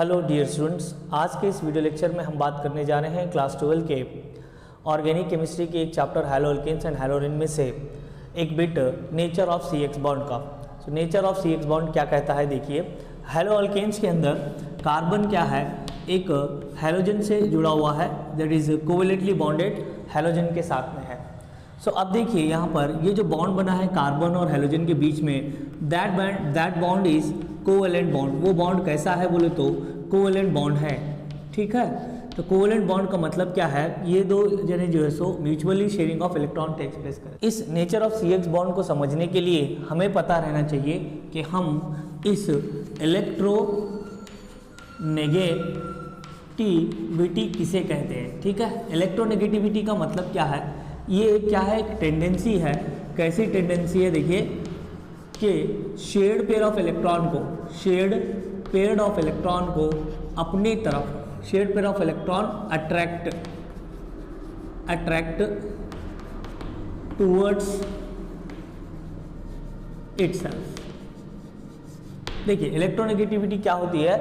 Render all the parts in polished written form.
Hello dear students, आज के इस वीडियो लेक्चर में हम बात करने जा रहे हैं क्लास 12 के ऑर्गेनिक केमिस्ट्री के एक chapter haloalkanes and haloarenes में से एक bit nature of C X bond का। तो nature of C X bond क्या कहता है, देखिए हैलो अल्केन्स के अंदर कार्बन क्या है, एक हैलोजन से जुड़ा हुआ है, that is covalently bonded halogen के साथ में है। सो अब देखिए यहाँ पर ये जो बॉन्ड बना है कार्बन और हैलोजन के बीच में, that bond is covalent bond. वो बॉन्ड कैसा है बोले तो कोवेलेंट बॉन्ड है, ठीक है। तो कोवेलेंट बॉन्ड का मतलब क्या है, ये दो जने जो है सो mutually sharing of electron takes place करें। इस nature of C X bond को समझने के लिए हमें पता रहना चाहिए कि हम इस इलेक्ट्रो नेगेटिविटी किसे कहते हैं, ठीक है। इलेक्ट्रोनेगेटिविटी का मतलब क्या है, ये क्या है, एक टेंडेंसी है। कैसी टेंडेंसी है, देखिए कि शेयर्ड पेयर ऑफ इलेक्ट्रॉन को अपनी तरफ, shared pair of electron attract towards itself. देखिए इलेक्ट्रोनेगेटिविटी क्या होती है,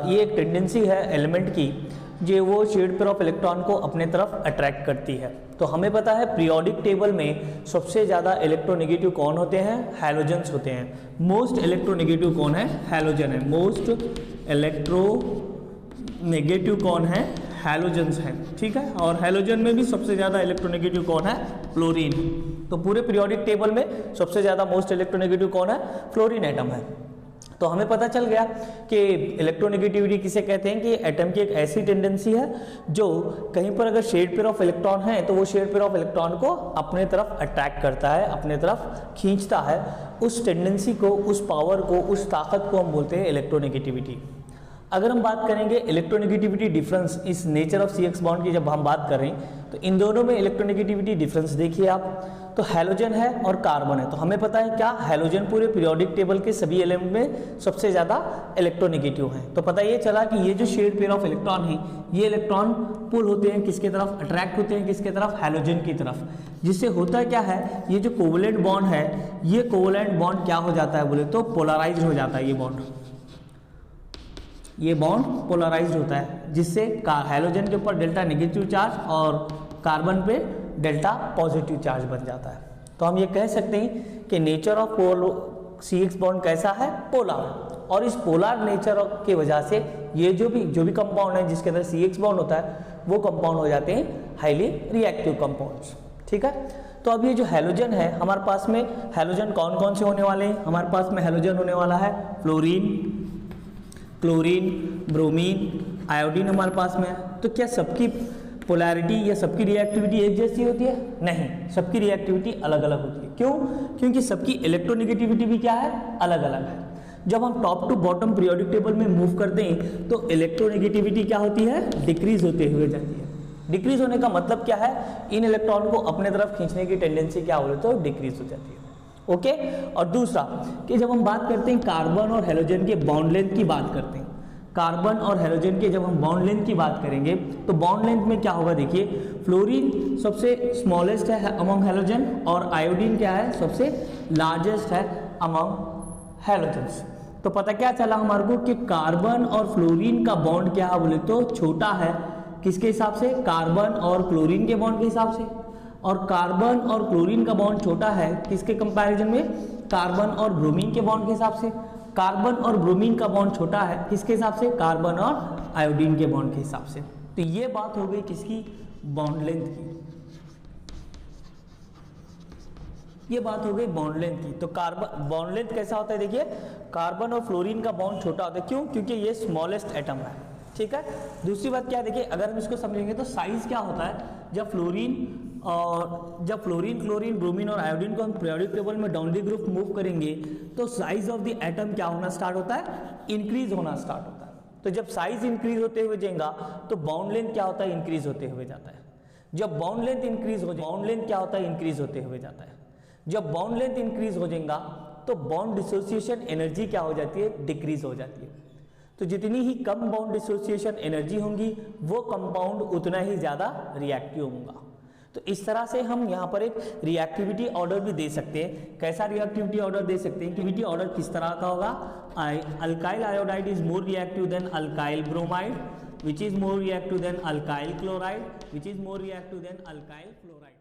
ये एक टेंडेंसी है एलिमेंट की जो वो शेयर्ड पेयर ऑफ इलेक्ट्रॉन को अपने तरफ अट्रैक्ट करती है। तो हमें पता है पीरियोडिक टेबल में सबसे ज़्यादा इलेक्ट्रोनेगेटिव कौन होते हैं, हैलोजन्स होते हैं। मोस्ट इलेक्ट्रोनेगेटिव कौन है, हैलोजन है। मोस्ट इलेक्ट्रोनेगेटिव कौन है, हैलोजन्स हैं, ठीक है। और हैलोजन में भी सबसे ज़्यादा इलेक्ट्रोनेगेटिव कौन है, फ्लोरीन। तो पूरे पीरियोडिक टेबल में सबसे ज़्यादा मोस्ट इलेक्ट्रोनेगेटिव कौन है, फ्लोरीन एटम है। तो हमें पता चल गया कि इलेक्ट्रोनेगेटिविटी किसे कहते हैं कि एटम की एक ऐसी टेंडेंसी है जो कहीं पर अगर शेयर्ड पेयर ऑफ इलेक्ट्रॉन है तो वो शेयर्ड पेयर ऑफ इलेक्ट्रॉन को अपने तरफ अट्रैक्ट करता है, अपने तरफ खींचता है। उस टेंडेंसी को, उस पावर को, उस ताकत को हम बोलते हैं इलेक्ट्रोनेगेटिविटी। अगर हम बात करेंगे इलेक्ट्रोनेगेटिविटी डिफरेंस इस nature of C X bond की, जब हम बात कर रहे हैं तो इन दोनों में इलेक्ट्रोनेगेटिविटी डिफरेंस देखिए आप। तो हैलोजन है और कार्बन है, तो हमें पता है क्या, हैलोजन पूरे पीरियोडिक टेबल के सभी एलिमेंट में सबसे ज़्यादा इलेक्ट्रोनेगेटिव हैं। तो पता ये चला कि ये जो शेयर्ड पेयर ऑफ इलेक्ट्रॉन है, ये इलेक्ट्रॉन पुल होते हैं किसके तरफ, अट्रैक्ट होते हैं किसके तरफ, हैलोजन की तरफ। जिससे होता क्या है, ये जो कोवेलेंट बॉन्ड है, ये कोवेलेंट बॉन्ड क्या हो जाता है बोले तो पोलराइज्ड हो जाता है। ये बॉन्ड पोलराइज्ड होता है, जिससे हैलोजन के ऊपर डेल्टा नेगेटिव चार्ज और कार्बन पे डेल्टा पॉजिटिव चार्ज बन जाता है। तो हम ये कह सकते हैं कि nature of C X bond कैसा है, पोलर। और इस पोलर नेचर की वजह से ये जो भी कंपाउंड है जिसके अंदर सी एक्स बॉन्ड होता है, वो कंपाउंड हो जाते हैं हाईली रिएक्टिव कंपाउंड्स, ठीक है। तो अब ये जो हैलोजन है, हमारे पास में हैलोजन कौन कौन से होने वाले हैं, हमारे पास में हैलोजन होने वाला है फ्लोरीन, क्लोरीन, ब्रोमीन, आयोडीन हमारे पास में है। तो क्या सबकी पोलैरिटी या सबकी रिएक्टिविटी एक जैसी होती है? नहीं, सबकी रिएक्टिविटी अलग अलग होती है। क्यों? क्योंकि सबकी इलेक्ट्रोनेगेटिविटी भी क्या है, अलग अलग है। जब हम top to bottom periodic table में मूव करते हैं तो इलेक्ट्रोनेगेटिविटी क्या होती है, डिक्रीज होते हुए जाती है। डिक्रीज होने का मतलब क्या है, इन इलेक्ट्रॉन को अपने तरफ खींचने की टेंडेंसी क्या बोले तो डिक्रीज हो जाती है, ओके। और दूसरा कि जब हम बात करते हैं कार्बन और हैलोजन के बॉन्ड लेंथ की बात करते हैं, कार्बन और हैलोजन के जब हम बॉन्ड लेंथ की बात करेंगे तो बॉन्ड लेंथ में क्या होगा, देखिए फ्लोरीन सबसे स्मॉलेस्ट है अमंग हैलोजन और आयोडीन क्या है, सबसे लार्जेस्ट है अमंग हैलोजन्स। तो पता क्या चला हमारे को कि कार्बन और फ्लोरीन का बॉन्ड क्या है बोले तो छोटा है, किसके हिसाब से, कार्बन और क्लोरीन के बॉन्ड के हिसाब से। और कार्बन और क्लोरीन का बॉन्ड छोटा है किसके कंपैरिजन में, कार्बन और ब्रोमीन के बॉन्ड के हिसाब से। कार्बन और ब्रोमीन का बॉन्ड छोटा है किसके हिसाब से, कार्बन और आयोडीन के बॉन्ड के हिसाब से। तो ये बात हो गई किसकी, बॉन्ड लेंथ की, ये बात हो गई बॉन्ड लेंथ की। तो कार्बन बॉन्ड लेंथ कैसा होता है, देखिए कार्बन और फ्लोरीन का बॉन्ड छोटा होता है, क्यों, क्योंकि ये स्मॉलेस्ट एटम है, ठीक है। दूसरी बात क्या है, देखिए अगर हम इसको समझेंगे तो साइज क्या होता है, जब फ्लोरीन, क्लोरीन, ब्रोमीन और आयोडीन को हम पीरियोडिक टेबल में डाउनली ग्रुप मूव करेंगे तो साइज ऑफ द एटम क्या होना स्टार्ट होता है, इंक्रीज होना स्टार्ट होता है। तो जब साइज इंक्रीज होते हुए जाएगा तो बाउंड लेंथ क्या होता है, इंक्रीज होते हुए जाता है। जब बाउंड लेंथ इंक्रीज हो जाए, बाउंड लेंथ क्या होता है, इंक्रीज होते हुए जाता है। जब बाउंड लेंथ इंक्रीज हो जाएगा तो बॉन्ड डिसोसिएशन एनर्जी क्या हो जाती है, डिक्रीज हो जाती है। तो जितनी ही कम बॉन्ड डिसोसिएशन एनर्जी होंगी वो कंपाउंड उतना ही ज़्यादा रिएक्टिव होगा। तो इस तरह से हम यहाँ पर एक रिएक्टिविटी ऑर्डर भी दे सकते हैं। कैसा रिएक्टिविटी ऑर्डर दे सकते हैं? रिएक्टिविटी ऑर्डर किस तरह का होगा? Alkyl iodide is more reactive than alkyl bromide, which is more reactive than alkyl chloride, which is more reactive than alkyl fluoride.